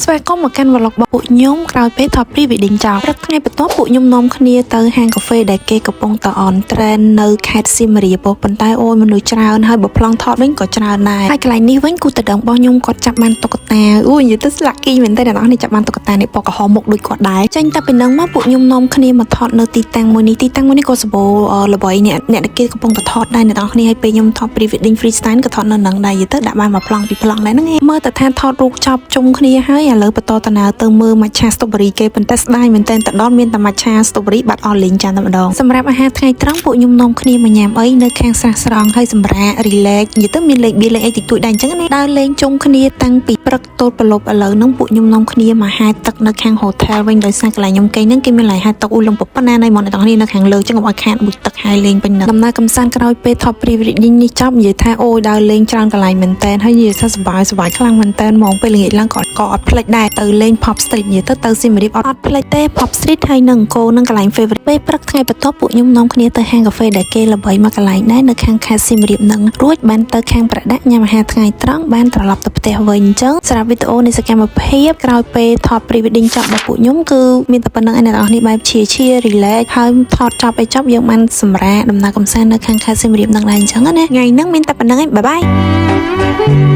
ស្វាគមន៍មកកាន់វឡុករបស់ពួកខ្ញុំក្រោយពេលថត pre-wedding ចប់ព្រឹកថ្ងៃបន្ទាប់ពួកខ្ញុំនាំគ្នាទៅហាងកាហ្វេដែលគេកំពុងតអន trend នៅខេត្តសៀមរាបប៉ុន្តែអូយមនុស្សច្រើនហើយបើប្លង់ថតវិញក៏ច្រើនដែរហើយកន្លែងនេះវិញគូតដងរបស់ខ្ញុំគាត់ចាប់បានតុក្កតាអូយនិយាយទៅស្លាក់គីមែនតើអ្នកនរនេះចាប់បានតុក្កតានេះពណ៌ក្រហមមុខដូចគាត់ដែរចេញតែពីនឹងមកពួកខ្ញុំនាំគ្នាមកថតនៅទីតាំងមួយនេះក៏សម្បូរល្បីអ្នកគេកំពុងតែថតដែរអ្នកនរគ្នាហើយពេលខ្ញុំថត pre-wedding freestyle ក៏ថតនៅនឹងដែរនិយាយទៅដាក់បានមកប្លង់ពីប្លង់ដែរហ្នឹងមើលតែថាថតរូបចប់ជុំគ្នាហើយឥឡូវបន្តតាទៅមើលម៉ាឆា strawberry គេប៉ុន្តែស្ដាយមែនតើតដនមានតែម៉ាឆា strawberry បាត់អស់លេងចានតែម្ដងសម្រាប់អាហារថ្ងៃត្រង់ពួកខ្ញុំនាំគ្នាមកញ៉ាំអីនៅខាងស្រះស្រង់ហើយសម្រាប់ relax និយាយទៅមានលេងបៀលេងអីតិចតួចដែរអញ្ចឹងណាដើរលេងជុំគ្នាតាំងពីព្រឹកទល់ប្រឡប់ឥឡូវហ្នឹងពួកខ្ញុំនាំគ្នាមកហែទឹកនៅខាង hotel វិញដោយសារកន្លែងខ្ញុំគេហ្នឹងគេមានឡៃហែទឹកអូលំប៉ុណ្ណាណៃមកអ្នកទាំងគ្នានៅខាងលើចឹងកុំឲ្យខាតមួយទឹកហែលេងពេញនឹងដំណើរកំសាន្តក្រោយពេលថត pre-wedding នេះចប់និយាយថាអូយដើរលេងច្រើនកន្លែងមែនតើហើយនិយាយថាសប្បាយខ្លាំងមែនតើហ្មងពេលល្ងាចឡើងក៏អត់ភ្លេចដែរទៅលេង pop street និយាយទៅសៀមរាបអត់ភ្លេចទេ pop street ហើយនឹងអង្គរនឹងកន្លែង favorite ពេលព្រឹកថ្ងៃបន្ទាប់ពួកខ្ញុំនាំគ្នាទៅហាងកាហ្វេដែលគេល្បីមកកន្លែងដែរនៅខាងខេត្តសៀមរាបនឹងរួចបានទៅខាងប្រដាក់ញ៉ាំអាហារថ្ងៃត្រង់បានត្រឡប់ទៅផ្ទះវិញអញ្ចឹងសម្រាប់វីដេអូនៃសកម្មភាពក្រោយពេលថត pre-wedding ចប់របស់ពួកខ្ញុំគឺមានតែប៉ុណ្្នឹងឯអ្នកនរគ្នាបែបជា relax ហើយថតចប់ឲ្យចប់យើងបានសម្រាកដំណើរកម្សាន្តនៅខាងខេត្តសៀមរាបនឹងដែរអញ្ចឹងណាថ្ងៃហ្នឹងមានតែប៉ុណ្្នឹងឯងបាយបាយ